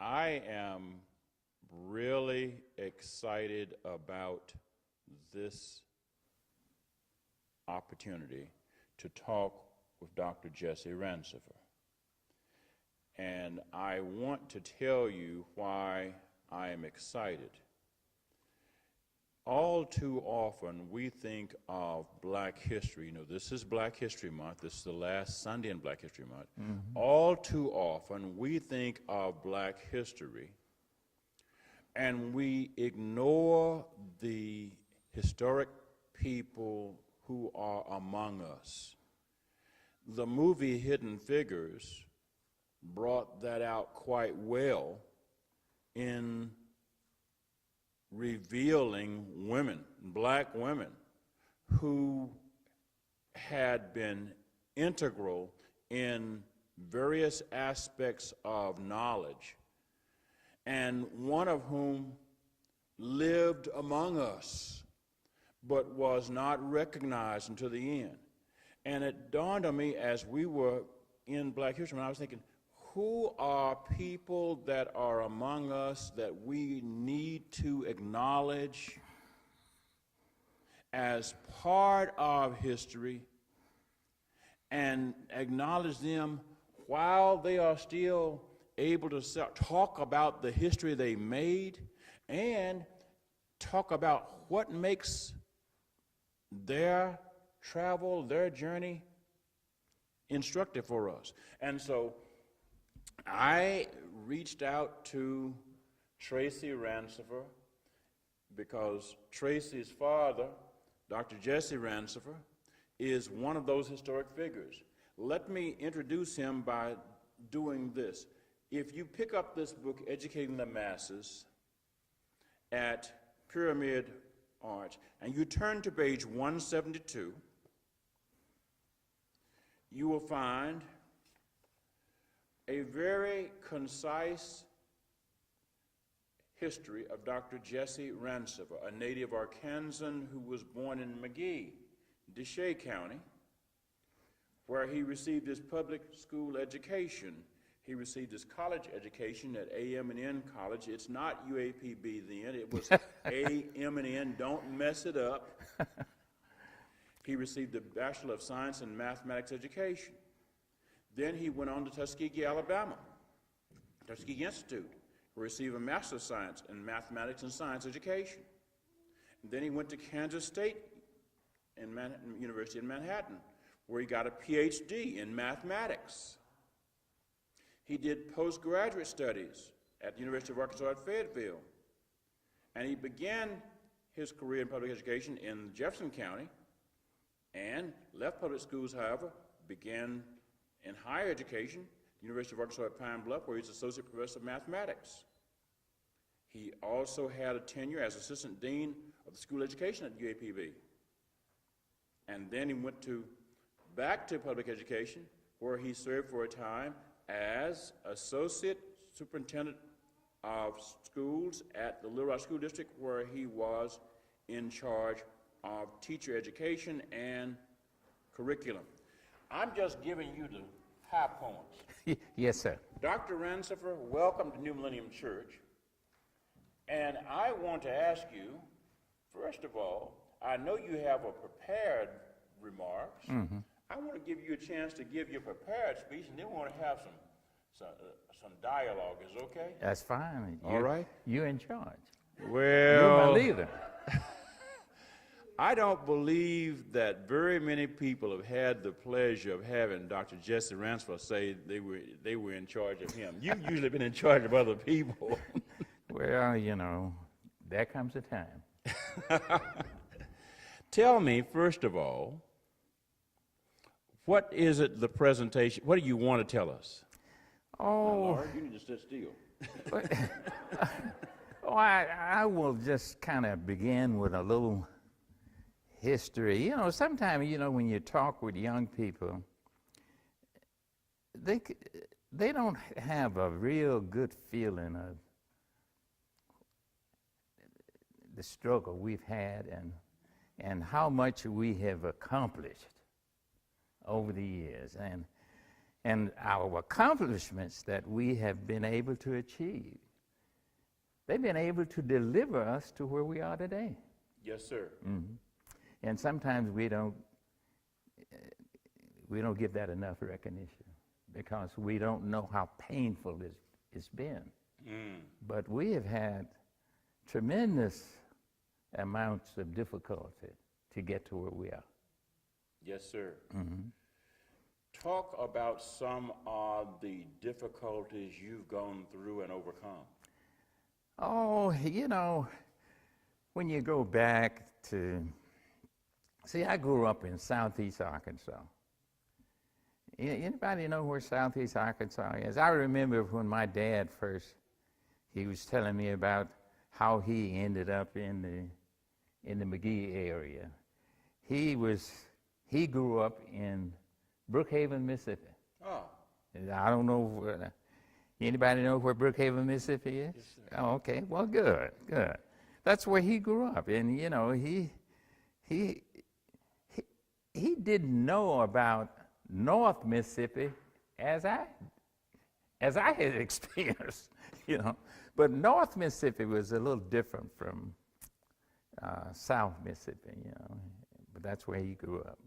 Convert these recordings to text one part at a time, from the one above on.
I am really excited about this opportunity to talk with Dr. Jesse Rancifer. And I want to tell you why I am excited. All too often we think of Black history. You know, this is Black History Month. This is the last Sunday in Black History Month. All too often we think of Black history and we ignore the historic people who are among us. The movie Hidden Figures brought that out quite well in revealing women, Black women, who had been integral in various aspects of knowledge, and one of whom lived among us, but was not recognized until the end. And it dawned on me as we were in Black History Month, I was thinking, who are people that are among us that we need to acknowledge as part of history and acknowledge them while they are still able to talk about the history they made and talk about what makes their travel, their journey instructive for us. And so I reached out to Tracy Rancifer because Tracy's father, Dr. Jesse Rancifer, is one of those historic figures. Let me introduce him by doing this. If you pick up this book, Educating the Masses, at Pyramid Arch, and you turn to page 172, you will find a very concise history of Dr. Jesse Rancifer, a native Arkansan who was born in McGee, Desha County, where he received his public school education. He received his college education at AM&N College. It's not UAPB then, it was AM&N, don't mess it up. He received a Bachelor of Science in Mathematics education. Then he went on to Tuskegee, Alabama, Tuskegee Institute, to receive a Master of Science in Mathematics and Science education. And then he went to Kansas State University in Manhattan, where he got a PhD in mathematics. He did postgraduate studies at the University of Arkansas at Fayetteville. And he began his career in public education in Jefferson County and left public schools, however, began in higher education, the University of Arkansas at Pine Bluff, where he's Associate Professor of Mathematics. He also had a tenure as Assistant Dean of the School of Education at UAPB. And then he went back to public education, where he served for a time as Associate Superintendent of Schools at the Little Rock School District, where he was in charge of teacher education and curriculum. I'm just giving you the high points. Yes, sir. Dr. Rancifer, welcome to New Millennium Church. And I want to ask you, first of all, I know you have a prepared remarks. I want to give you a chance to give your prepared speech, and then we want to have some dialogue. Is it okay? That's fine. All right. You're in charge. Well, You're my leader. I don't believe that very many people have had the pleasure of having Dr. Jesse Rancifer say they were in charge of him. You've usually been in charge of other people. Well, you know, there comes a time. Tell me, first of all, what is it, the presentation, what do you want to tell us? Oh, Lord, you need to sit still. I will just kind of begin with a little history. You know, sometimes, you know, when you talk with young people, they don't have a real good feeling of the struggle we've had and how much we have accomplished over the years. And and our accomplishments that we have been able to achieve. They've been able to deliver us to where we are today. Yes, sir. Mm-hmm. And sometimes we don't give that enough recognition because we don't know how painful it's been. But we have had tremendous amounts of difficulty to get to where we are. Yes, sir. Mm-hmm. Talk about some of the difficulties you've gone through and overcome. Oh, when you go back to, see, I grew up in Southeast Arkansas. Anybody know where Southeast Arkansas is? I remember when my dad he was telling me about how he ended up in the McGee area. He grew up in Brookhaven, Mississippi. Oh. I don't know. Anybody know where Brookhaven, Mississippi is? Yes, sir. Oh, okay. Well, good. That's where he grew up, and he didn't know about North Mississippi as I had experienced, But North Mississippi was a little different from South Mississippi, But that's where he grew up.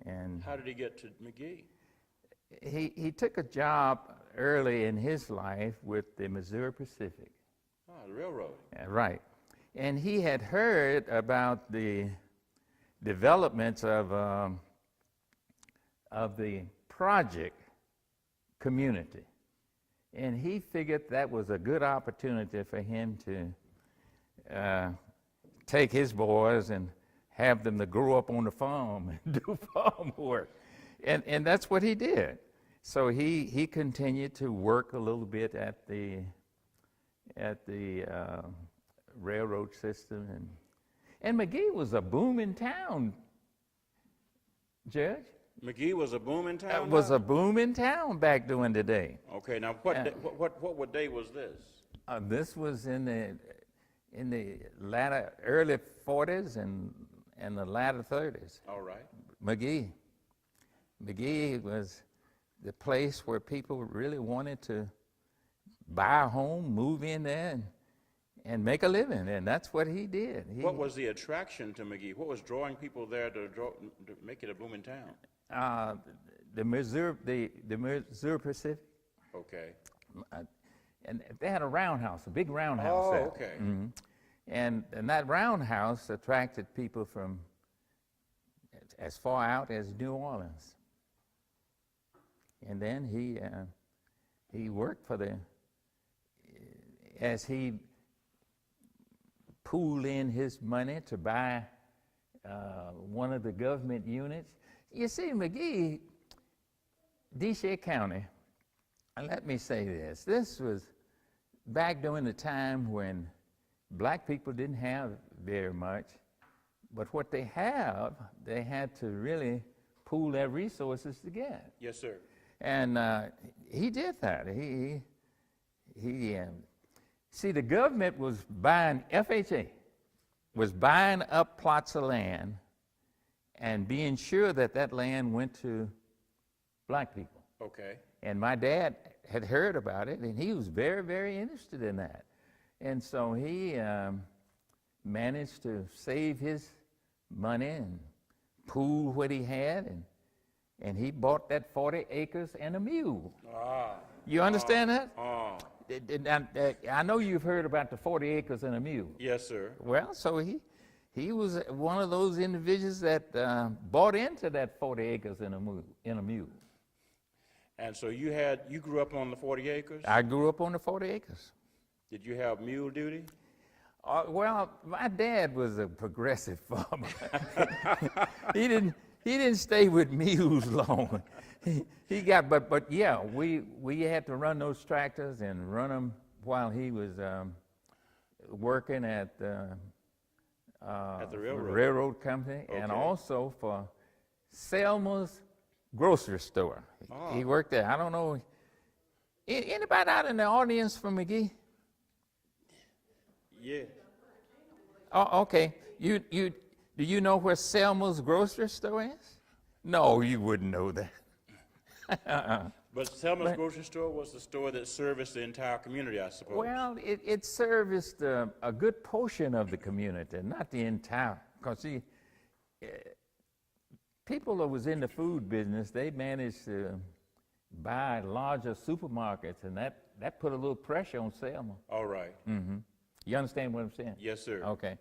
And how did he get to McGee? He took a job early in his life with the Missouri Pacific. Oh, the railroad. Right. And he had heard about the developments of the project community. And he figured that was a good opportunity for him to take his boys and have them to grow up on the farm and do farm work. And that's what he did. So he continued to work a little bit at the railroad system. And McGee was a booming town, Judge. McGee was a booming town? It was a booming town back during the day. Okay, now what day was this? This was in the early 40s and the latter 30s. All right. McGee was the place where people really wanted to buy a home, move in there, and make a living, and that's what he did. What was the attraction to McGee? What was drawing people there to make it a booming town? The Missouri Pacific. Okay. And they had a roundhouse, a big roundhouse Oh, there. okay. Mm-hmm. And that roundhouse attracted people from as far out as New Orleans. And then he worked as he pooled in his money to buy one of the government units. You see, McGee, DeShay County, let me say this was back during the time when black people didn't have very much, but what they had to really pool their resources together. Yes, sir. And he did that. See, the government was buying, FHA was buying up plots of land and being sure that land went to black people. Okay. And my dad had heard about it, and he was very, very interested in that. And so he managed to save his money and pool what he had, and he bought that 40 acres and a mule. You understand that? I know you've heard about the 40 acres and a mule. Yes, sir. Well, so he was one of those individuals that bought into that 40 acres and a mule. And so you grew up on the 40 acres? I grew up on the 40 acres. Did you have mule duty? Well, my dad was a progressive farmer. He didn't stay with mules long. He got, but yeah, we had to run those tractors and run them while he was working at the railroad company, okay, and also for Selma's grocery store. He worked there. I don't know. Anybody out in the audience from McGee? Yeah. Oh, okay. Do you know where Selma's grocery store is? No, you wouldn't know that. But Selma's grocery store was the store that serviced the entire community, I suppose. Well, it serviced a good portion of the community, not the entire. Because, see, people that was in the food business, they managed to buy larger supermarkets, and that put a little pressure on Selma. All right. You understand what I'm saying? Yes, sir. Okay.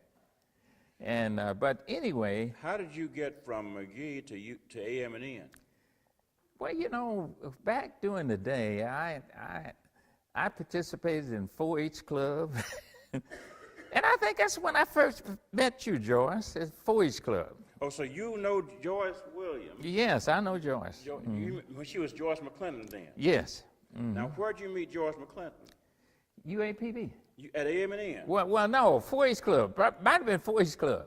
And but anyway, How did you get from McGee to AM&N? well, you know, back during the day, I participated in 4-H club, and I think that's when I first met you, Joyce, at 4-H club. Oh, so you know Joyce Williams? Yes, I know Joyce. When she was Joyce McClendon then. Yes. Now, where'd you meet Joyce McClendon? UAPB. At AM&N? Well, no, 4-H club. Might have been 4-H club.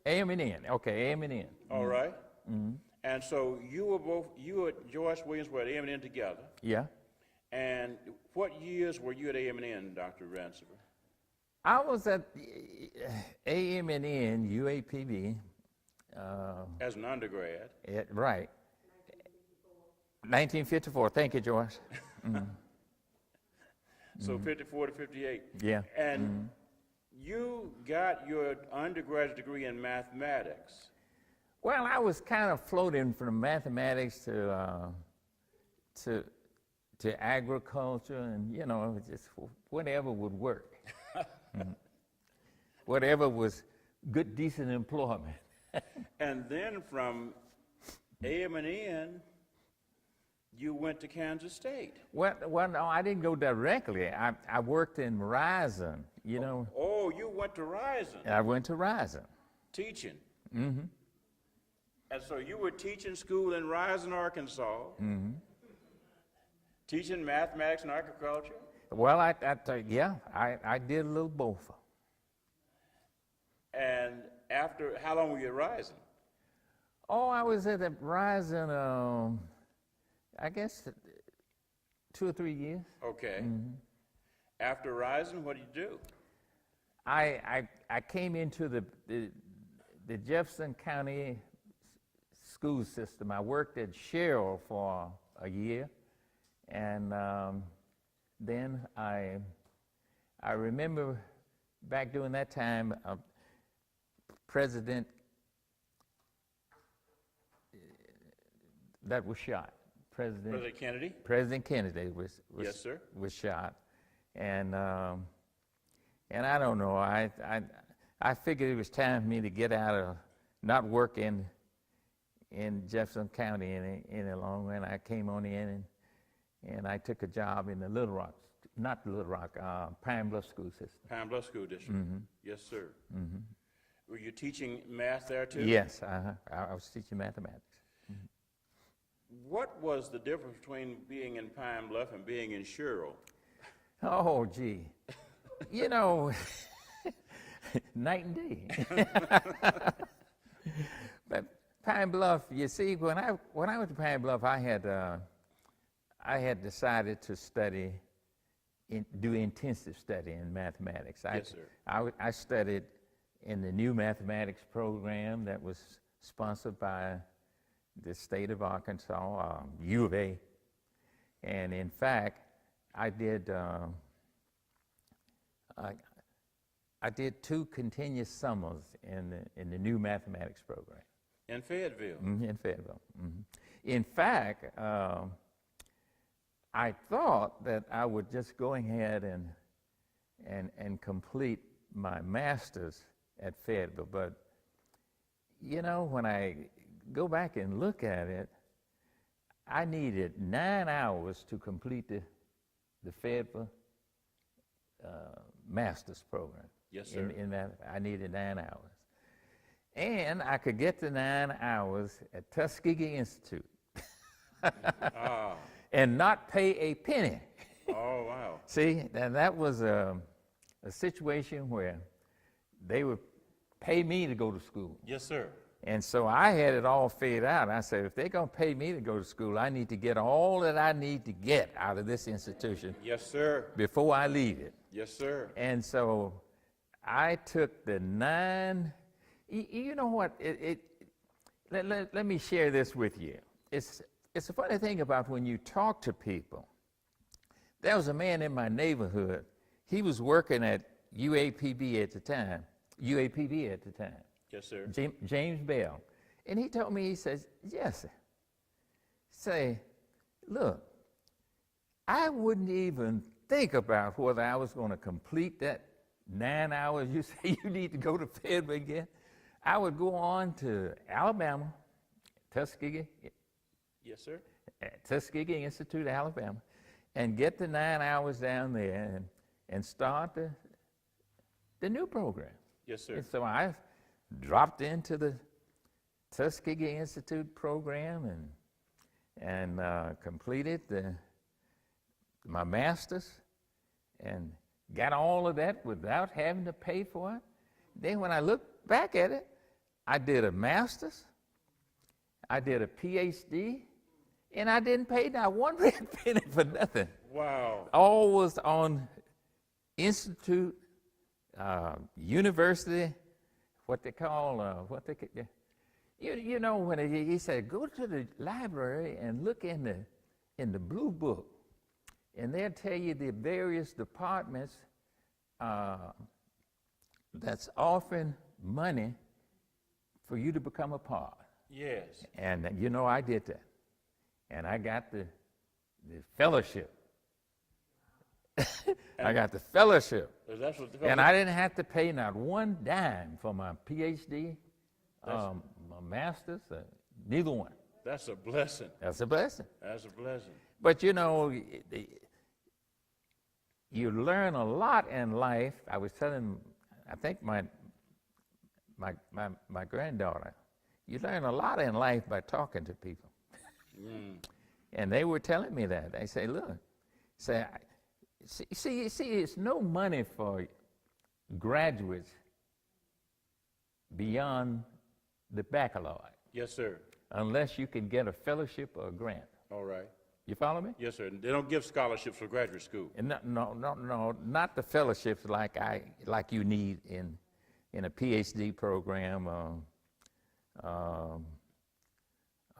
AM&N. Okay, AM&N. All right. And so you and Joyce Williams were at AM&N together. Yeah. And what years were you at AM&N, Dr. Rancifer? I was at AM&N, UAPB. As an undergrad. Right. 1954. Thank you, Joyce. So 54 to 58. Yeah. And you got your undergraduate degree in mathematics. Well, I was kind of floating from mathematics to agriculture, and you know, just whatever would work. Whatever was good, decent employment. And then from AM&N, you went to Kansas State. Well, no, I didn't go directly. I worked in Verizon, you know. Oh, you went to Ryzen. I went to Verizon. Teaching. And so you were teaching school in Ryzen, Arkansas. Teaching mathematics and agriculture. Well, I did a little both. And after, how long were you at Ryzen? Oh, I was at Verizon, I guess 2 or 3 years. Okay. After Ryzen, what did you do? I came into the Jefferson County school system. I worked at Sherrill for a year, and then I remember back during that time, President that was shot. President Kennedy? President Kennedy was Yes, sir. was shot, and I don't know. I figured it was time for me to get out of not working in Jefferson County any longer, and I came on in and I took a job in the Little Rock, not Little Rock, Pine Bluff School System. Pine Bluff School District. Yes, sir. Were you teaching math there too? Yes, I was teaching mathematics. What was the difference between being in Pine Bluff and being in Sherrill? Oh, gee. You know, night and day. But Pine Bluff, you see, when I went to Pine Bluff, I had decided to do intensive study in mathematics. Yes, sir. I studied in the new mathematics program that was sponsored by the state of Arkansas, U of A. And in fact, I did 2 continuous summers in the new mathematics program. In Fayetteville? In Fayetteville. In fact, I thought that I would just go ahead and complete my master's at Fayetteville, but you know, when I go back and look at it, I needed 9 hours to complete the Fayetteville master's program. Yes, sir. In that, I needed 9 hours. And I could get the 9 hours at Tuskegee Institute and not pay a penny. Oh, wow. See, and that was a situation where they would pay me to go to school. Yes, sir. And so I had it all figured out. I said, if they're going to pay me to go to school, I need to get all that I need to get out of this institution. Yes, sir. Before I leave it. Yes, sir. And so I took the 9, you know what, let me share this with you. It's it's a funny thing about when you talk to people. There was a man in my neighborhood. He was working at UAPB at the time, UAPB at the time. Yes, sir. James Bell. And he told me, he says, Jesse, say, look, I wouldn't even think about whether I was going to complete that 9 hours you say you need to go to Fayetteville again. I would go on to Alabama, Tuskegee. Yes, sir. At Tuskegee Institute, Alabama, and get the 9 hours down there and start the new program. Yes, sir. And so I dropped into the Tuskegee Institute program and completed my master's and got all of that without having to pay for it. Then when I look back at it, I did a master's, I did a PhD, and I didn't pay not one red penny for nothing. Wow. All was on institute, university, what they call, you know, when he said, go to the library and look in the blue book, and they'll tell you the various departments that's offering money for you to become a part. Yes. And you know, I did that. And I got the fellowship. I got the fellowship. That's what And I didn't have to pay not one dime for my PhD, my master's, neither one. That's a blessing. That's a blessing. That's a blessing. But you know, you learn a lot in life. I was telling, I think my granddaughter, you learn a lot in life by talking to people. And they were telling me that. They say, look, see, it's no money for graduates beyond the baccalaureate. Yes, sir. Unless you can get a fellowship or a grant. All right. You follow me? Yes, sir. They don't give scholarships for graduate school. And no, not the fellowships like you need in a PhD program or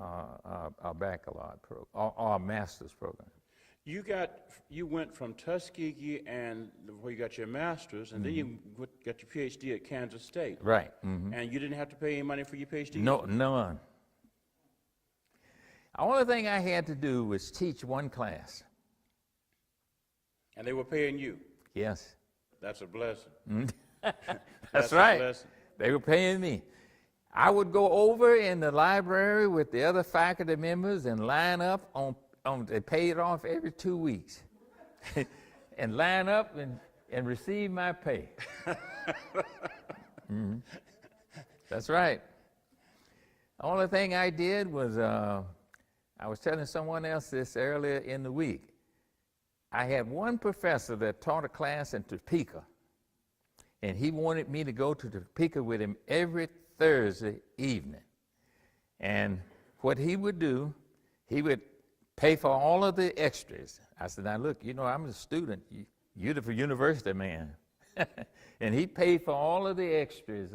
a baccalaureate program or a master's program. You went from Tuskegee and where you got your master's, and then you got your PhD at Kansas State. Right. Mm-hmm. And you didn't have to pay any money for your PhD? No, none. The only thing I had to do was teach one class. And they were paying you? Yes. That's a blessing. That's right. A blessing. They were paying me. I would go over in the library with the other faculty members and line up on they paid off every 2 weeks and line up and receive my pay. Mm-hmm. That's right. The only thing I did was, I was telling someone else this earlier in the week. I had one professor that taught a class in Topeka, and he wanted me to go to Topeka with him every Thursday evening. And what he would do, he would pay for all of the extras. I said, now look, you know, I'm a student. You're the university man. And he paid for all of the extras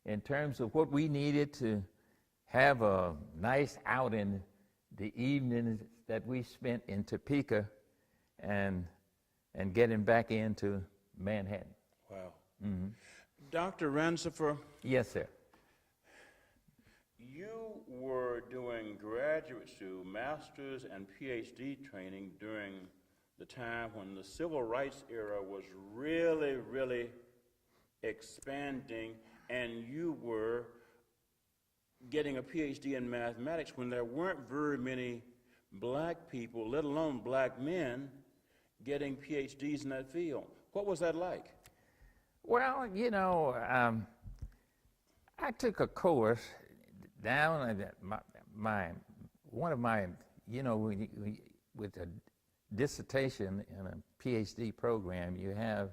in terms of what we needed to have a nice outing the evenings that we spent in Topeka and getting back into Manhattan. Wow. Mm-hmm. Dr. Rancifer. Yes, sir. You were doing graduate school, master's, and PhD training during the time when the civil rights era was really, really expanding, and you were getting a PhD in mathematics when there weren't very many black people, let alone black men, getting PhDs in that field. What was that like? Well, you know, I took a course down at one of my, you know, with a dissertation in a PhD program, you have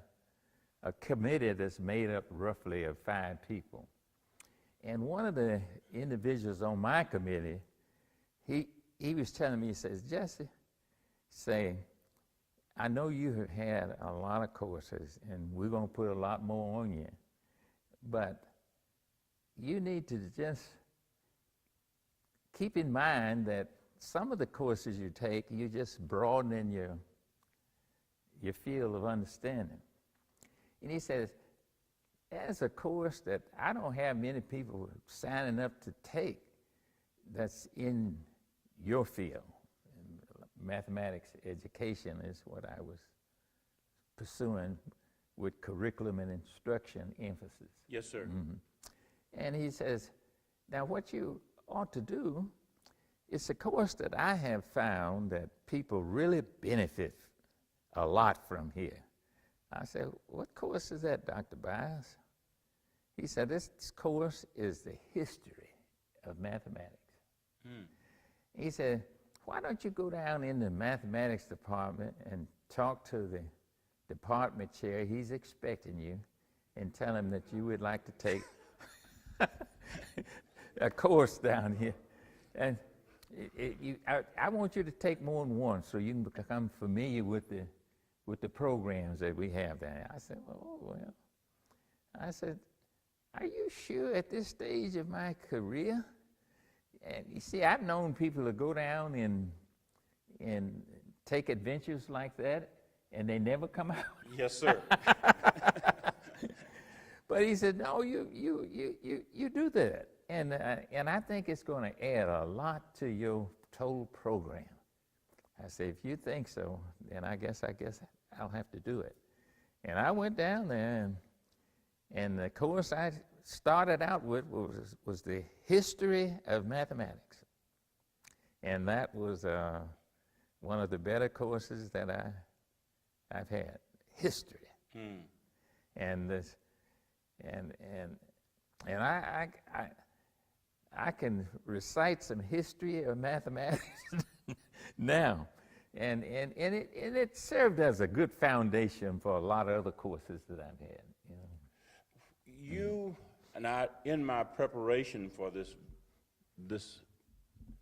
a committee that's made up roughly of 5 people. And one of the individuals on my committee, he was telling me, he says, Jesse, I know you have had a lot of courses, and we're going to put a lot more on you, but you need to just keep in mind that some of the courses you take, you just broadening your field of understanding. And he says, there's a course that I don't have many people signing up to take that's in your field. Mathematics education is what I was pursuing with curriculum and instruction emphasis. Yes, sir. Mm-hmm. And he says, now what you ought to do, it's a course that I have found that people really benefit a lot from here. I said, what course is that, Dr. Bias? He said, this course is the history of mathematics. He said, why don't you go down in the mathematics department and talk to the department chair, he's expecting you, and tell him that you would like to take a course down here. And I want you to take more than one so you can become familiar with the programs that we have there. I said, well. I said, are you sure at this stage of my career? And you see, I've known people to go down and take adventures like that, and they never come out. Yes, sir. But he said, no, you do that. And I think it's going to add a lot to your total program. I said, if you think so, then I guess I'll have to do it. And I went down there, and the course I started out with was the history of mathematics. And that was one of the better courses that I've had, history. And this, and I can recite some history of mathematics now, and it served as a good foundation for a lot of other courses that I've had. You and I, in my preparation for this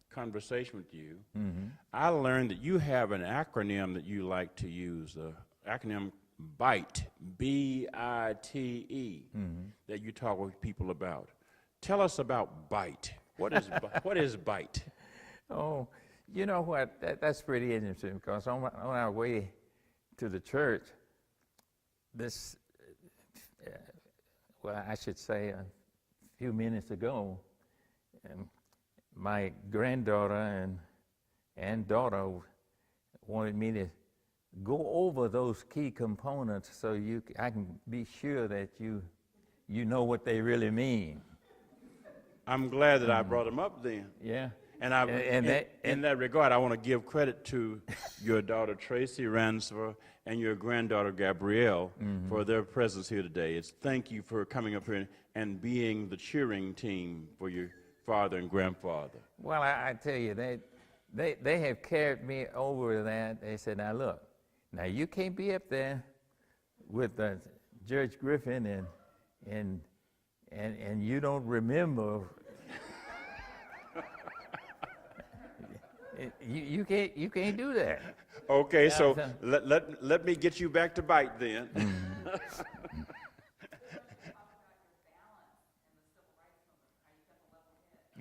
conversation with you, I learned that you have an acronym that you like to use, the acronym BITE, B-I-T-E, that you talk with people about. Tell us about BITE. What is BITE? Oh, you know what? That's pretty interesting, because on our way to the church, this, well, I should say a few minutes ago, my granddaughter and daughter wanted me to go over those key components so I can be sure that you know what they really mean. I'm glad that I brought them up then. Yeah. And in that regard, I want to give credit to your daughter Tracy Rancifer and your granddaughter Gabrielle for their presence here today. Thank you for coming up here and being the cheering team for your father and grandfather. Well, I tell you, they have carried me over that. They said, now look, now you can't be up there with Judge Griffin and you don't remember. You can't do that. Okay, so let me get you back to BITE then.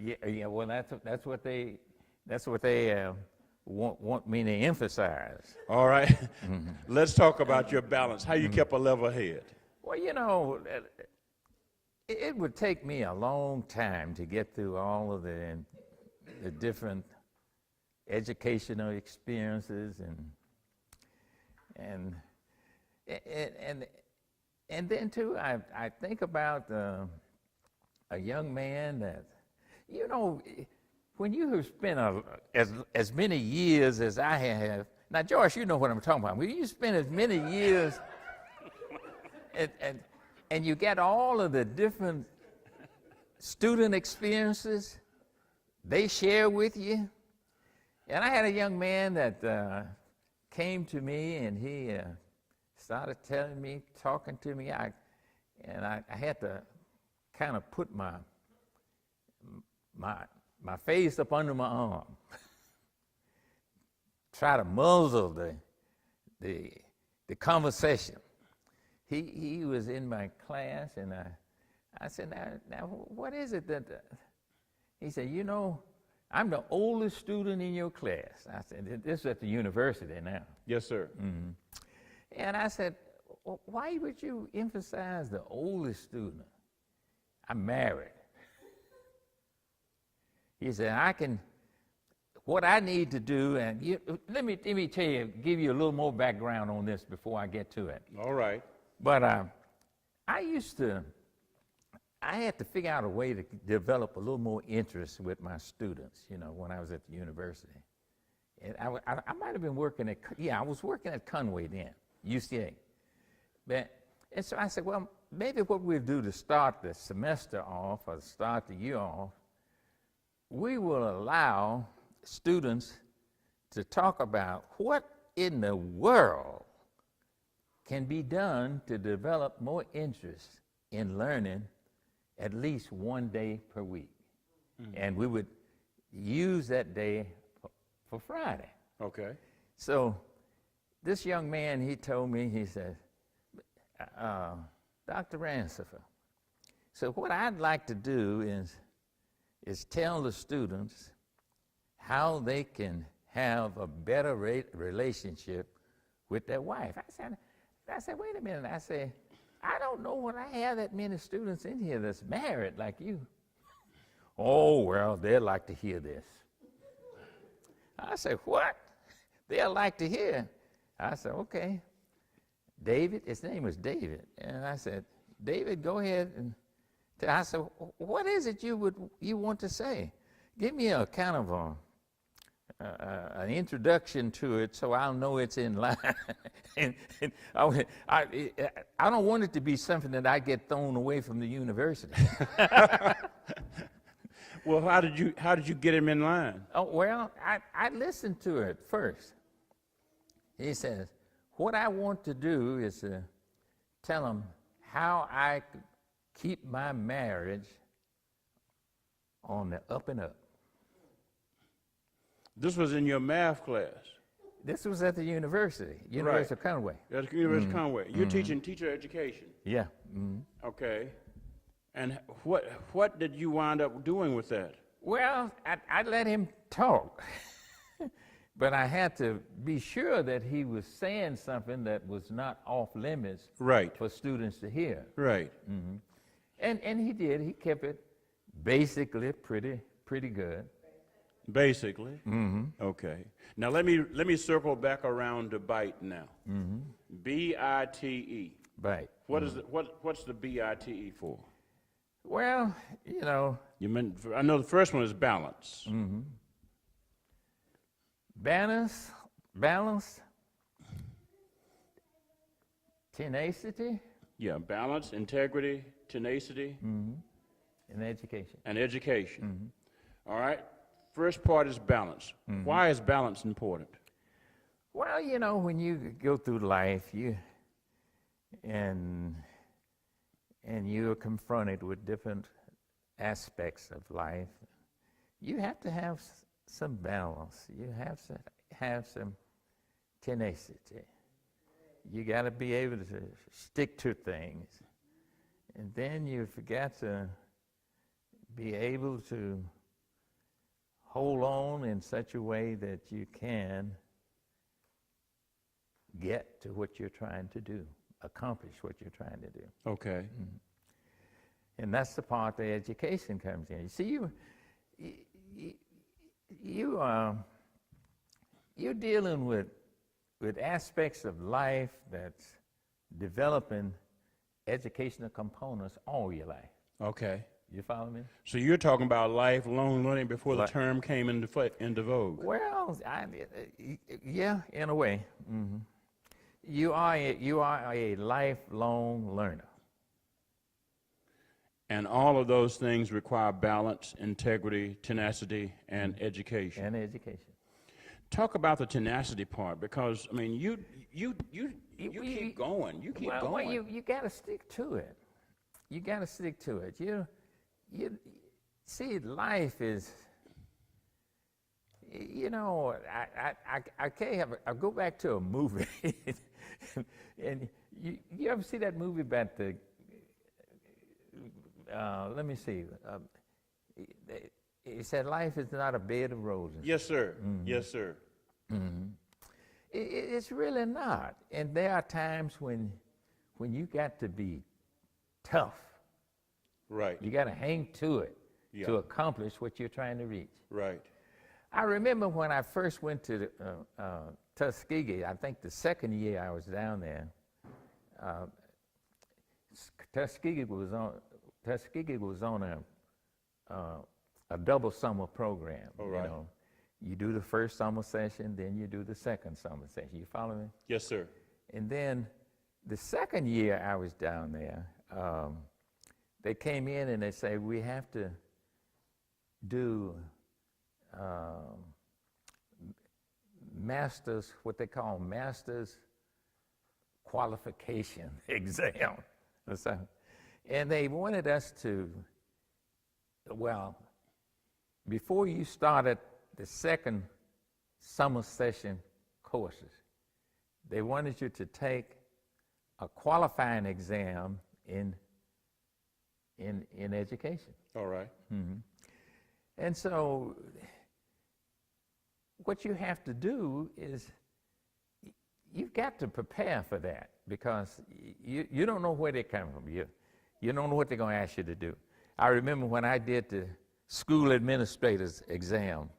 Yeah. Well, that's what they want me to emphasize. All right. Let's talk about your balance. How you kept a level head. Well, you know, it would take me a long time to get through all of the different educational experiences and then too, I think about a young man that, you know, when you have spent as many years as I have. Now, Joyce, you know what I'm talking about. When you spend as many years and you get all of the different student experiences they share with you. And I had a young man that came to me, and he started telling me, talking to me. I had to kind of put my face up under my arm, try to muzzle the conversation. He was in my class, and I said, now what is it that? He said, you know, I'm the oldest student in your class. I said, this is at the university now. Yes, sir. And I said, well, why would you emphasize the oldest student? I'm married. He said, what I need to do, and let me tell you, give you a little more background on this before I get to it. All right. But I had to figure out a way to develop a little more interest with my students, when I was at the university. And I might have been working I was working at Conway then, UCA. And so I said, well, maybe what we'll do to start the semester off or start the year off, we will allow students to talk about what in the world can be done to develop more interest in learning at least one day per week. And we would use that day for Friday. Okay. So this young man, he told me, he said, Dr. Rancifer, so what I'd like to do is tell the students how they can have a better relationship with their wife. I said, wait a minute. I said, I don't know when I have that many students in here that's married like you. Oh, well, they'll like to hear this. I said, what? They'll like to hear. I said, okay. David, his name was David. And I said, David, go ahead and I said, what is it you want to say? Give me a kind of an introduction to it so I'll know it's in line. and I don't want it to be something that I get thrown away from the university. Well, how did you get him in line? Oh, well, I listened to it first. He says, what I want to do is tell him how I could keep my marriage on the up and up. This was in your math class? This was at the University of Conway. At the University of Conway. You're teaching teacher education? Yeah. Okay. And what did you wind up doing with that? Well, I let him talk. But I had to be sure that he was saying something that was not off limits for students to hear. Right. And he did. He kept it basically pretty good. Basically? Okay. Now let me circle back around to BITE now. B-I-T-E. Right. What's the B-I-T-E for? Well, I know the first one is balance. Balance, tenacity. Yeah, balance, integrity, tenacity. And education. And education. All right. First part is balance. Why is balance important? Well, when you go through life, and you're confronted with different aspects of life, you have to have some balance. You have to have some tenacity. You got to be able to stick to things. And then you've got to be able to hold on in such a way that you can get to what you're trying to do, accomplish what you're trying to do. Okay. And that's the part that education comes in. You see, you're dealing with aspects of life that's developing educational components all your life. Okay. You follow me? So you're talking about lifelong learning before the term came into vogue. Well, yeah, in a way. You are a lifelong learner. And all of those things require balance, integrity, tenacity, and education. And education. Talk about the tenacity part, because you keep going. You keep going. Well, you got to stick to it. You got to stick to it. You see, life is. I go back to a movie, and you ever see that movie about the? Let me see. he said, life is not a bed of roses. Yes, sir. Yes, sir. It's really not. And there are times when you got to be tough. Right. You got to hang to it Yeah. to accomplish what you're trying to reach. Right. I remember when I first went to Tuskegee, I think the second year I was down there, Tuskegee was on a double summer program. All right. You know, you do the first summer session, then you do the second summer session. You follow me? Yes, sir. And then the second year I was down there, they came in and they say, we have to do master's, what they call master's qualification exam. So, and they wanted us to, well, before you started the second summer session courses, they wanted you to take a qualifying exam in education. All right. And so what you have to do is you've got to prepare for that, because you don't know where they come from. You don't know what they're going to ask you to do. I remember when I did the school administrator's exam,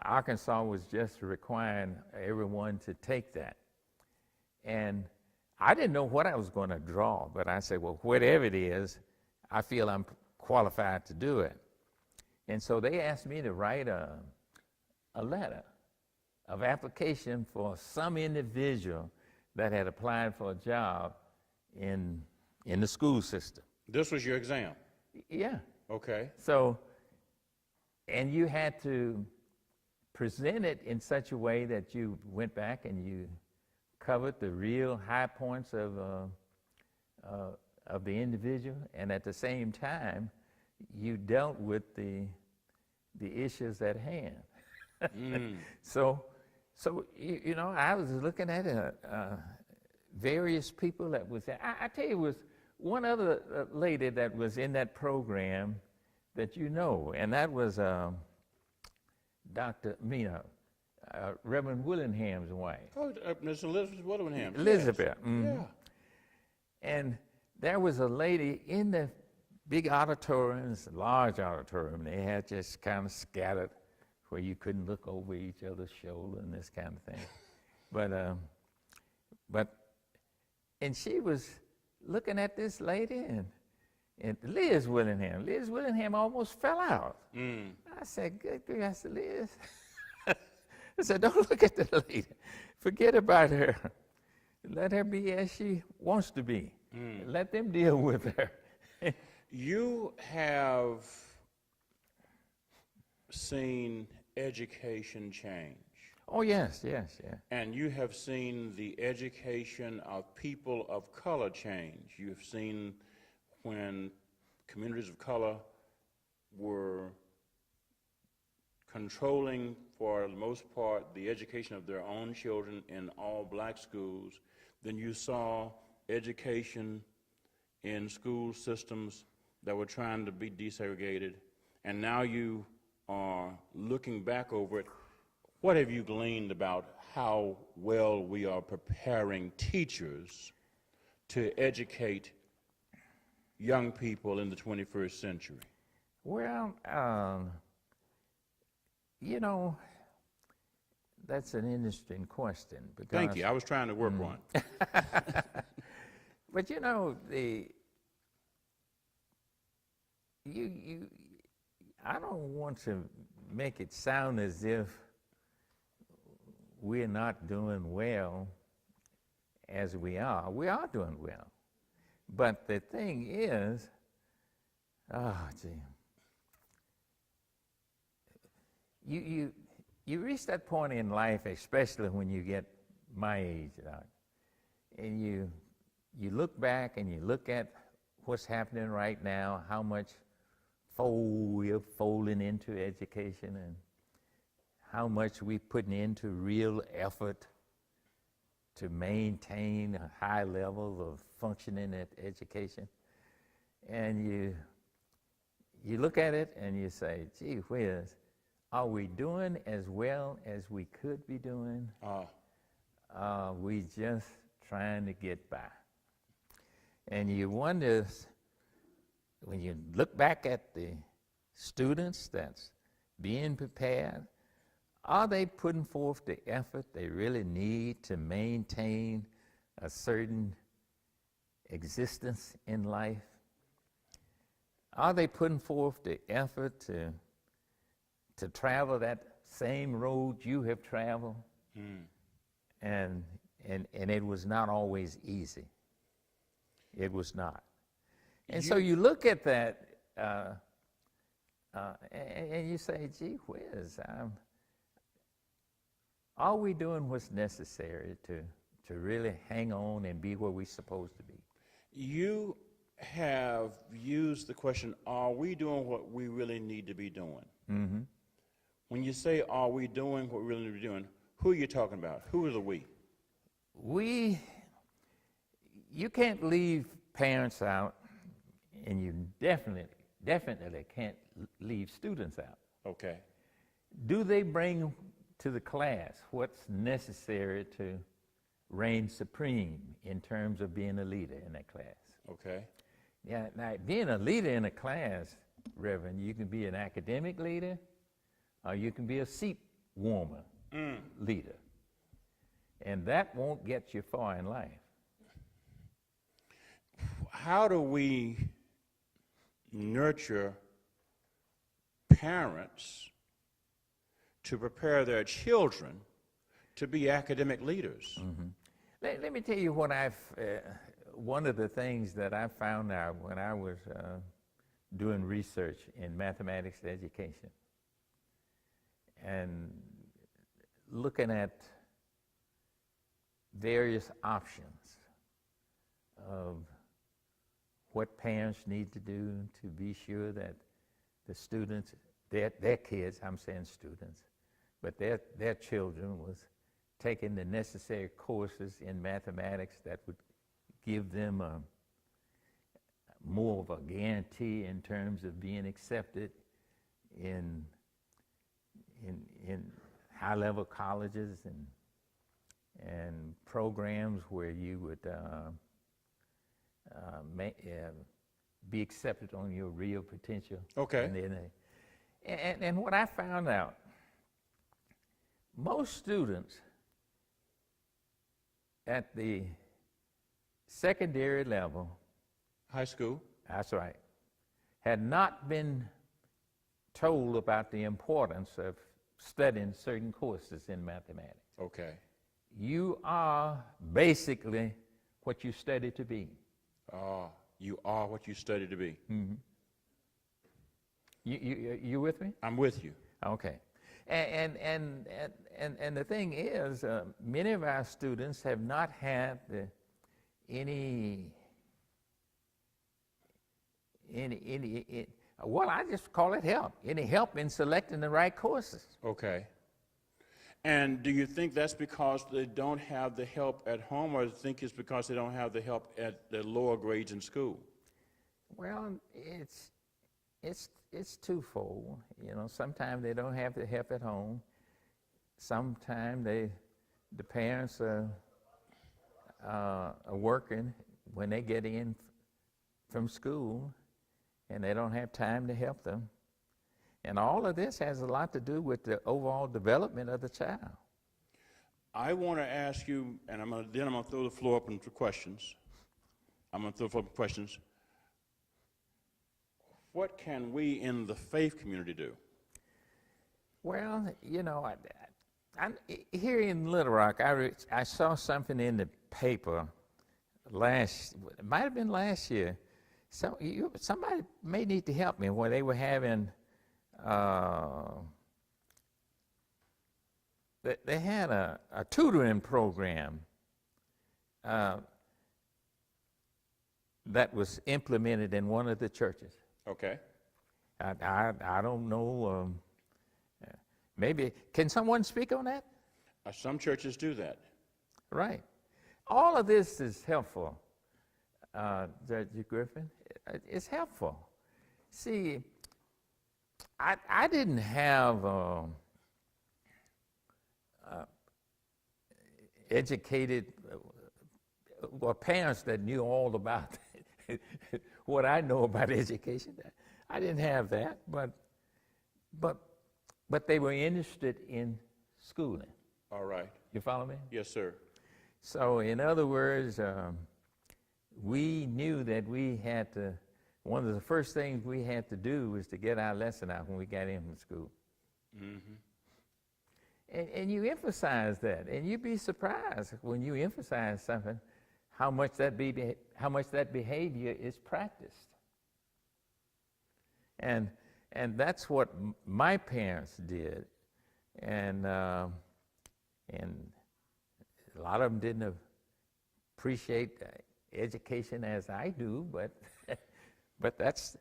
Arkansas was just requiring everyone to take that. And I didn't know what I was going to draw, but I said, well, whatever it is, I feel I'm qualified to do it. And so they asked me to write a letter of application for some individual that had applied for a job in the school system. This was your exam? Yeah. Okay. So, and you had to present it in such a way that you went back and you covered the real high points of the individual, and at the same time, you dealt with the issues at hand. So you know, I was looking at various people that was there. I tell you, was one other lady that was in that program that you know, and that was Reverend Willingham's wife. Oh, Miss Elizabeth Willingham. Elizabeth. Yes. Yeah. And there was a lady in the big auditorium, this large auditorium. They had just kind of scattered where you couldn't look over each other's shoulder and this kind of thing. And she was looking at this lady, and Liz Willingham almost fell out. I said, good grief, I said, Liz. I said, don't look at the lady. Forget about her. Let her be as she wants to be. Let them deal with her. You have seen education change. Oh, yes. And you have seen the education of people of color change. You've seen when communities of color were controlling, for the most part, the education of their own children in all black schools. Then you saw education in school systems that were trying to be desegregated. And now you are looking back over it. What have you gleaned about how well we are preparing teachers to educate young people in the 21st century? Well, you know, that's an interesting question. Because, thank you. I was trying to work one. But you know, I don't want to make it sound as if we're not doing well as we are. We are doing well. But the thing is, you reach that point in life, especially when you get my age, and you look back and you look at what's happening right now, how much we're folding into education, and how much we're putting into real effort to maintain a high level of functioning at education. And you look at it and you say, gee whiz, are we doing as well as we could be doing? We just trying to get by. And you wonder, when you look back at the students that's being prepared, are they putting forth the effort they really need to maintain a certain existence in life? Are they putting forth the effort to travel that same road you have traveled? And it was not always easy. It was not. And so you look at that and you say, gee whiz, are we doing what's necessary to really hang on and be where we're supposed to be? You have used the question, are we doing what we really need to be doing? Mm-hmm. When you say, are we doing what we really need to be doing, who are you talking about? Who are the we? You can't leave parents out, and you definitely can't leave students out. Okay. Do they bring to the class what's necessary to reign supreme in terms of being a leader in that class? Okay. Yeah, now being a leader in a class, Reverend, you can be an academic leader, or you can be a seat warmer leader. And that won't get you far in life. How do we nurture parents to prepare their children to be academic leaders? Mm-hmm. Let me tell you what one of the things that I found out when I was doing research in mathematics education and looking at various options of what parents need to do to be sure that the students, their kids, I'm saying students, but their children was taking the necessary courses in mathematics that would give them more of a guarantee in terms of being accepted in high-level colleges and programs where you would be accepted on your real potential. Okay. And what I found out, most students at the secondary level, high school, that's right, had not been told about the importance of studying certain courses in mathematics. Okay. You are basically what you study to be. You are what you study to be. Mm-hmm. You with me? I'm with you. Okay. And the thing is, many of our students have not had well, I just call it help. Any help in selecting the right courses. Okay. And do you think that's because they don't have the help at home, or do you think it's because they don't have the help at the lower grades in school? Well, it's twofold. You know, sometimes they don't have the help at home. Sometimes the parents are working when they get in from school, and they don't have time to help them. And all of this has a lot to do with the overall development of the child. I want to ask you, and I'm going to throw the floor open for questions. What can we in the faith community do? Well, you know, here in Little Rock, I saw something in the paper it might have been last year. So somebody may need to help me where they were having. They had a tutoring program that was implemented in one of the churches. Okay. I don't know. Maybe, can someone speak on that? Some churches do that. Right. All of this is helpful, Judge Griffin. It's helpful. See, I didn't have educated or parents that knew all about what I know about education. I didn't have that, but they were interested in schooling. All right. You follow me? Yes, sir. So in other words, we knew that we had to, one of the first things we had to do was to get our lesson out when we got in from school. Mm-hmm. And you emphasize that, and you'd be surprised when you emphasize something, how much that behavior is practiced. And that's what my parents did, and a lot of them didn't appreciate education as I do, but that's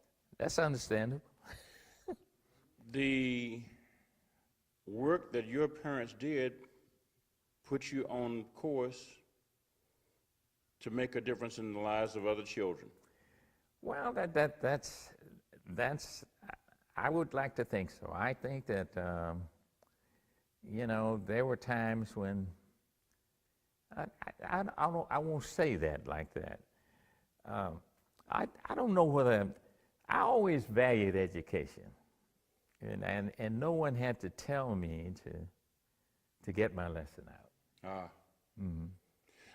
understandable. The work that your parents did put you on course to make a difference in the lives of other children. Well, that's I would like to think so. I think that there were times when I won't say that like that. I don't know whether I always valued education, and no one had to tell me to get my lesson out. Mm-hmm.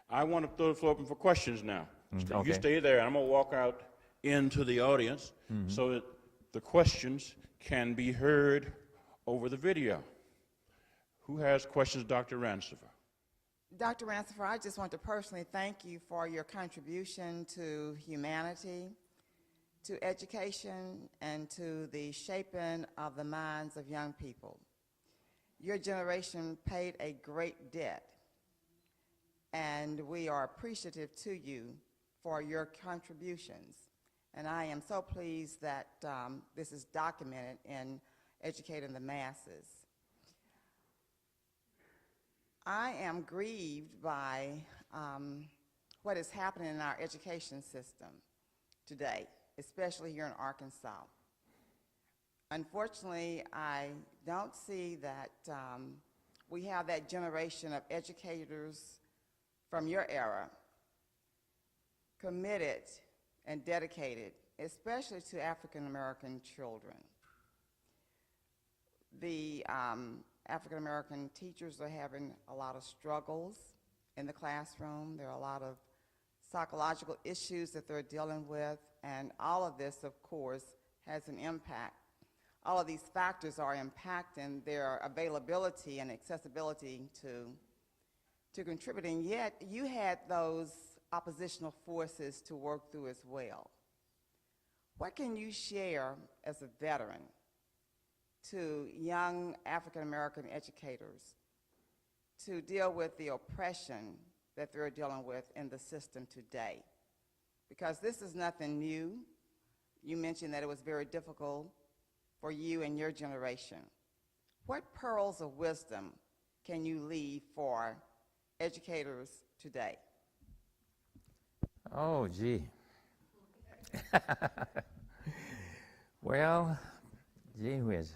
I want to throw the floor open for questions now. Okay. You stay there, and I'm going to walk out into the audience so that the questions can be heard over the video. Who has questions, Dr. Rancifer? Dr. Rancifer, I just want to personally thank you for your contribution to humanity, to education, and to the shaping of the minds of young people. Your generation paid a great debt, and we are appreciative to you for your contributions. And I am so pleased that this is documented in Educating the Masses. I am grieved by what is happening in our education system today, especially here in Arkansas. Unfortunately, I don't see that we have that generation of educators from your era committed and dedicated, especially to African American children. The African American teachers are having a lot of struggles in the classroom. There are a lot of psychological issues that they're dealing with, and all of this, of course, has an impact. All of these factors are impacting their availability and accessibility to contributing, yet you had those oppositional forces to work through as well. What can you share as a veteran to young African American educators to deal with the oppression that they're dealing with in the system today? Because this is nothing new. You mentioned that it was very difficult for you and your generation. What pearls of wisdom can you leave for educators today? Oh, gee. Well, gee whiz.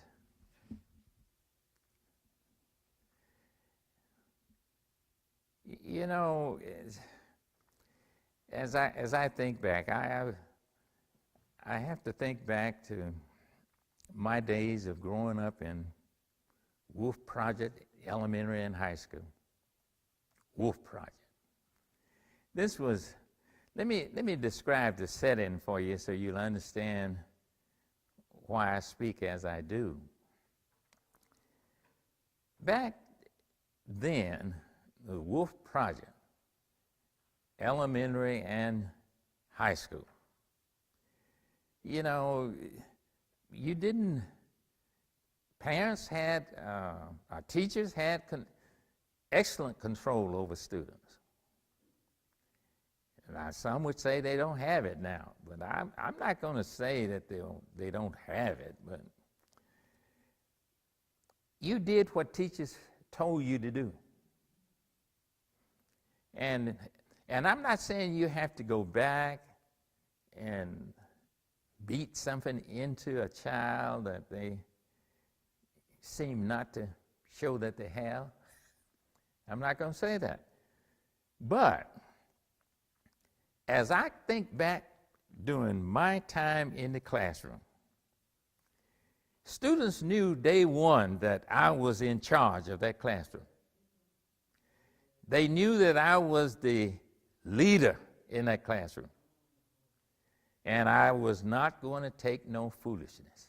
You know, as I think back, I have to think back to my days of growing up in Wolf Project Elementary and High School. Wolf Project. This was, let me describe the setting for you so you'll understand why I speak as I do. Back then, the Wolf Project, elementary and high school, you know, you didn't, parents had, our teachers had excellent control over students. Now, some would say they don't have it now, but I'm not going to say that they don't have it, but you did what teachers told you to do. And I'm not saying you have to go back and beat something into a child that they seem not to show that they have. I'm not going to say that. But as I think back during my time in the classroom, students knew day one that I was in charge of that classroom. They knew that I was the leader in that classroom. And I was not going to take no foolishness.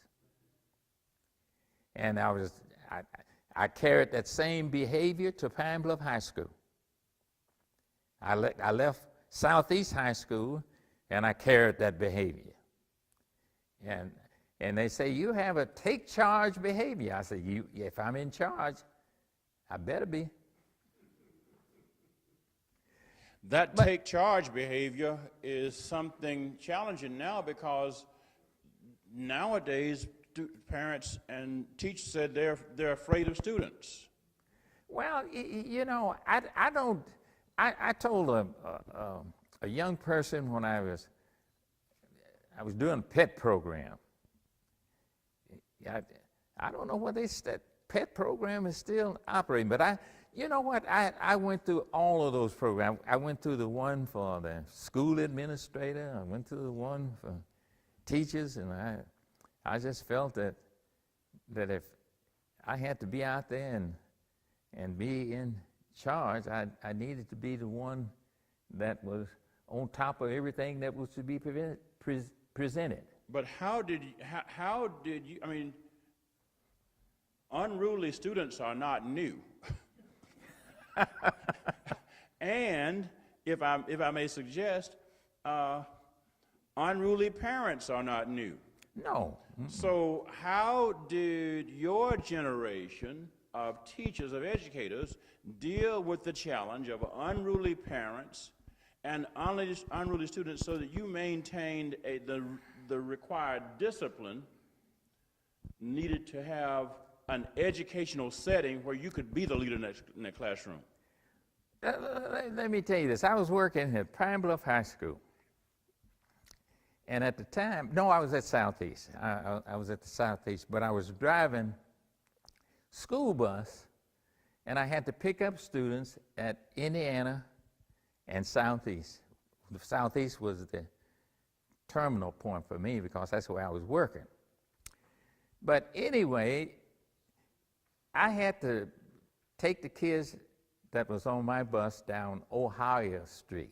And I carried that same behavior to Pine Bluff High School. I left Southeast High School, and I carried that behavior. And they say, you have a take charge behavior. I say, if I'm in charge, I better be. That take charge behavior is something challenging now, because nowadays parents and teachers said they're afraid of students. Well, you know, I told a young person when I was doing a pet program. I don't know whether that pet program is still operating, but you know what? I went through all of those programs. I went through the one for the school administrator. I went through the one for teachers, and I just felt that if I had to be out there and be in charge, I needed to be the one that was on top of everything that was to be presented. But how did you, I mean, unruly students are not new. And if I may suggest, unruly parents are not new. No. So how did your generation of teachers, of educators, deal with the challenge of unruly parents and unruly students so that you maintained the required discipline needed to have an educational setting where you could be the leader in that classroom? Let me tell you this. I was working at Pine Bluff High School. And at the time, no, I was at Southeast. I was at the Southeast, but I was driving school bus, and I had to pick up students at Indiana and Southeast. The Southeast was the terminal point for me because that's where I was working. But anyway, I had to take the kids that was on my bus down Ohio Street.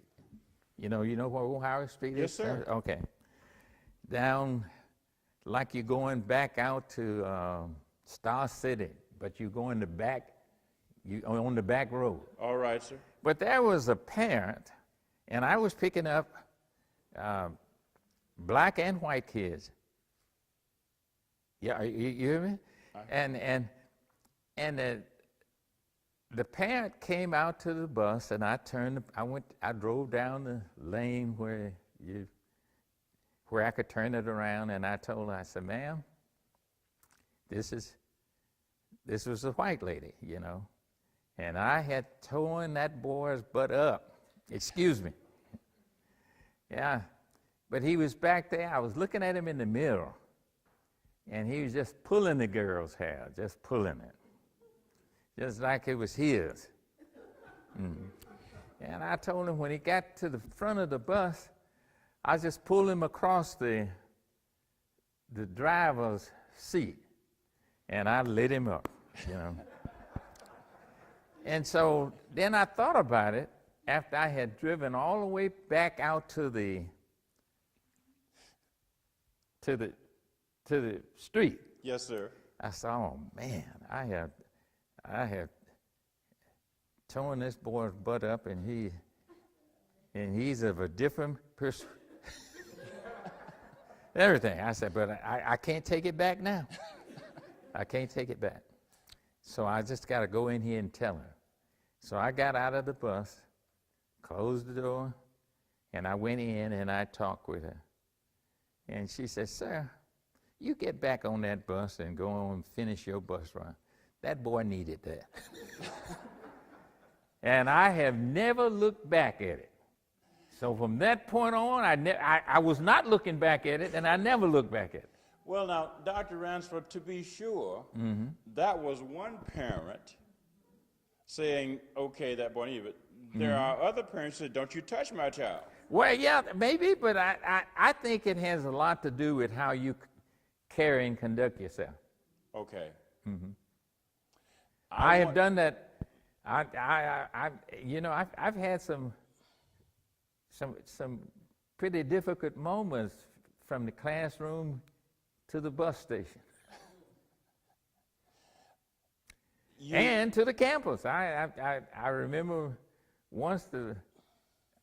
You know where Ohio Street is? Yes, sir. Okay. Down like you're going back out to Star City, but you're going on the back road. All right, sir. But there was a parent, and I was picking up black and white kids. Yeah, you hear me? And the parent came out to the bus, and I drove down the lane where I could turn it around, and I told her, I said, ma'am, this was a white lady, you know, and I had torn that boy's butt up. Excuse me. Yeah, but he was back there. I was looking at him in the mirror, and he was just pulling the girl's hair, just pulling it, just like it was his. And I told him when he got to the front of the bus, I just pulled him across the driver's seat, and I lit him up, you know. And so then I thought about it after I had driven all the way back out to the street. Yes, sir. I said, oh man, I have torn this boy's butt up, and he's of a different person. Everything. I said, but I can't take it back now. I can't take it back. So I just got to go in here and tell her. So I got out of the bus, closed the door, and I went in and I talked with her. And she said, sir, you get back on that bus and go on and finish your bus run. That boy needed that. And I have never looked back at it. So from that point on, I was not looking back at it, and I never looked back at it. Well, now, Dr. Rancifer, to be sure, that was one parent saying, okay, that boy needs it. There are other parents that say, don't you touch my child. Well, yeah, maybe, but I think it has a lot to do with how you carry and conduct yourself. Okay. I have done that. I've had some pretty difficult moments from the classroom to the bus station and to the campus. I remember once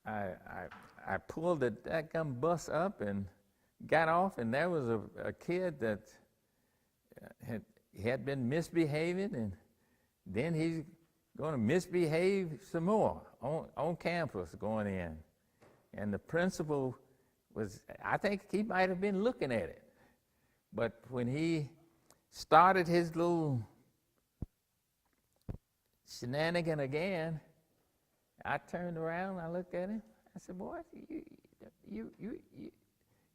I pulled the daggum bus up and got off, and there was a kid that had been misbehaving, and then he's going to misbehave some more on campus going in. And the principal I think he might have been looking at it. But when he started his little shenanigan again, I turned around, I looked at him, I said, boy,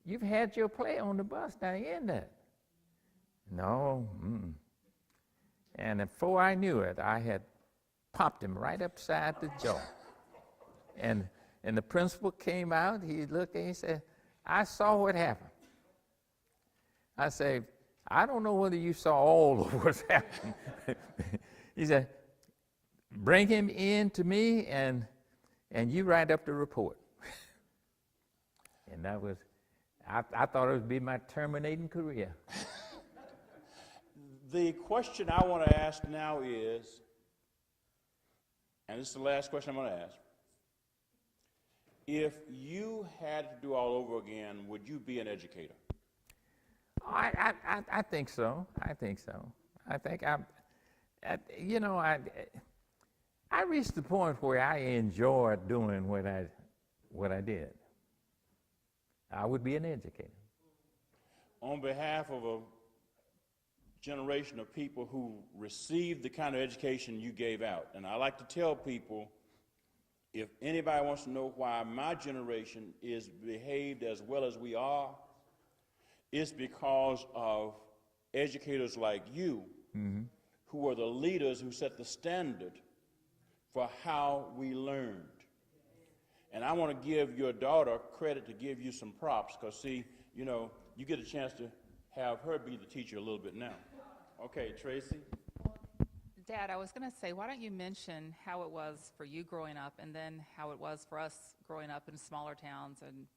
you've had your play on the bus, now you end that. No, And before I knew it, I had popped him right upside the jaw. And the principal came out, he looked and he said, I saw what happened. I said, I don't know whether you saw all of what's happened. He said, bring him in to me and you write up the report. And that was, I thought it would be my terminating career. The question I want to ask now is, and this is the last question I'm going to ask, if you had to do all over again, would you be an educator? I think so. I think I reached the point where I enjoyed doing what I did. I would be an educator. On behalf of a generation of people who received the kind of education you gave out, and I like to tell people, if anybody wants to know why my generation is behaved as well as we are, it's because of educators like you, who are the leaders who set the standard for how we learned. And I want to give your daughter credit to give you some props, because see, you get a chance to have her be the teacher a little bit now. Okay, Tracy? Dad, I was going to say, why don't you mention how it was for you growing up and then how it was for us growing up in smaller towns and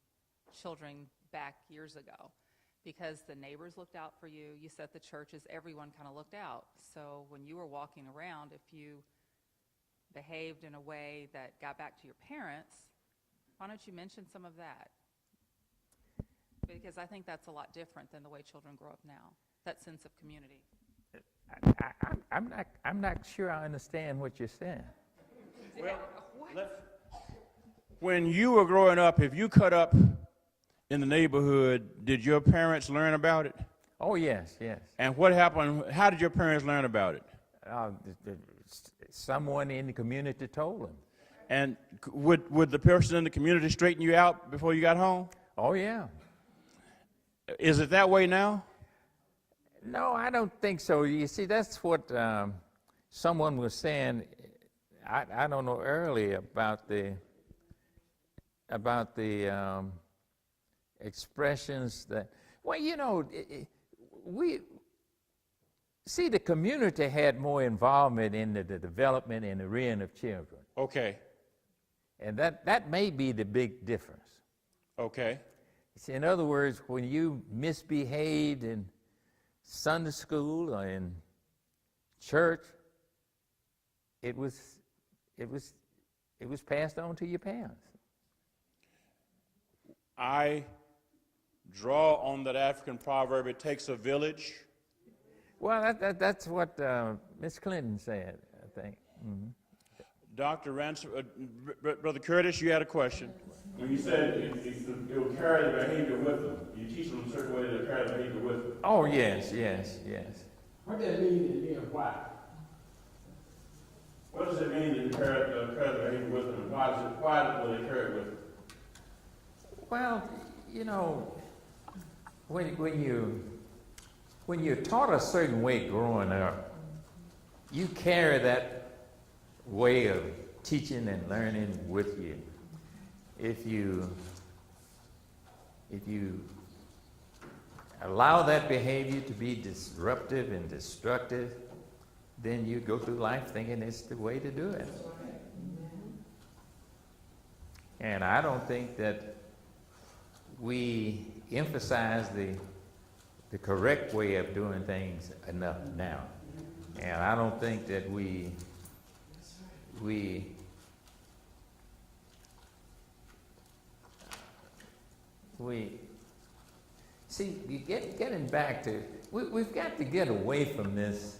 children back years ago? Because the neighbors looked out for you. You said the churches, everyone kind of looked out. So when you were walking around, if you behaved in a way that got back to your parents, why don't you mention some of that? Because I think that's a lot different than the way children grow up now, that sense of community. I'm not sure I understand what you're saying. Well, when you were growing up, if you cut up in the neighborhood, did your parents learn about it? Oh, yes. And what happened? How did your parents learn about it? Someone in the community told them. And would the person in the community straighten you out before you got home? Oh, yeah. Is it that way now? No, I don't think so. You see, that's what someone was saying, I don't know, earlier about the expressions that, well, we see the community had more involvement in the development and the rearing of children. Okay. And that may be the big difference. Okay. See, in other words, when you misbehaved in Sunday school or in church, it was passed on to your parents. I draw on that African proverb, it takes a village. Well, that's what Miss Clinton said, I think. Mm-hmm. Dr. Rancifer, Brother Curtis, you had a question. When you said it will carry the behavior with them, you teach them a certain way to carry the behavior with them. Oh, yes. What does that mean in being white? What does it mean to carry the behavior with them, and why will they carry it with them? Well, when when you're taught a certain way growing up, you carry that way of teaching and learning with you. If you allow that behavior to be disruptive and destructive, then you go through life thinking it's the way to do it. And I don't think that we emphasize the correct way of doing things enough now. And I don't think that we see, getting back to, we've got to get away from this,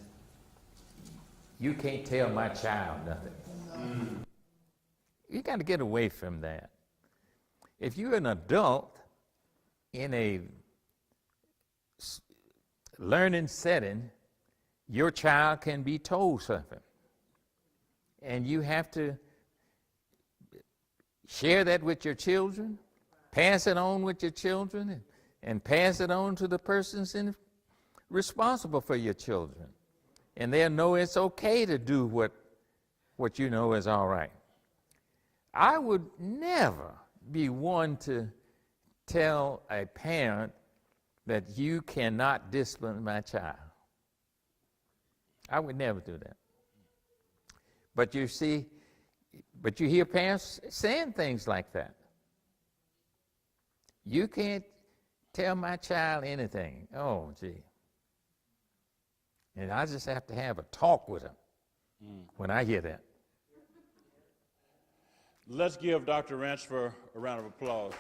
you can't tell my child nothing. You got to get away from that. If you're an adult in a learning setting, your child can be told something. And you have to share that with your children, pass it on with your children, and pass it on to the persons responsible for your children. And they'll know it's okay to do what you know is all right. I would never be one to tell a parent that you cannot discipline my child. I would never do that. But you see, you hear parents saying things like that. You can't tell my child anything. Oh, gee. And I just have to have a talk with him when I hear that. Let's give Dr. Rancifer a round of applause.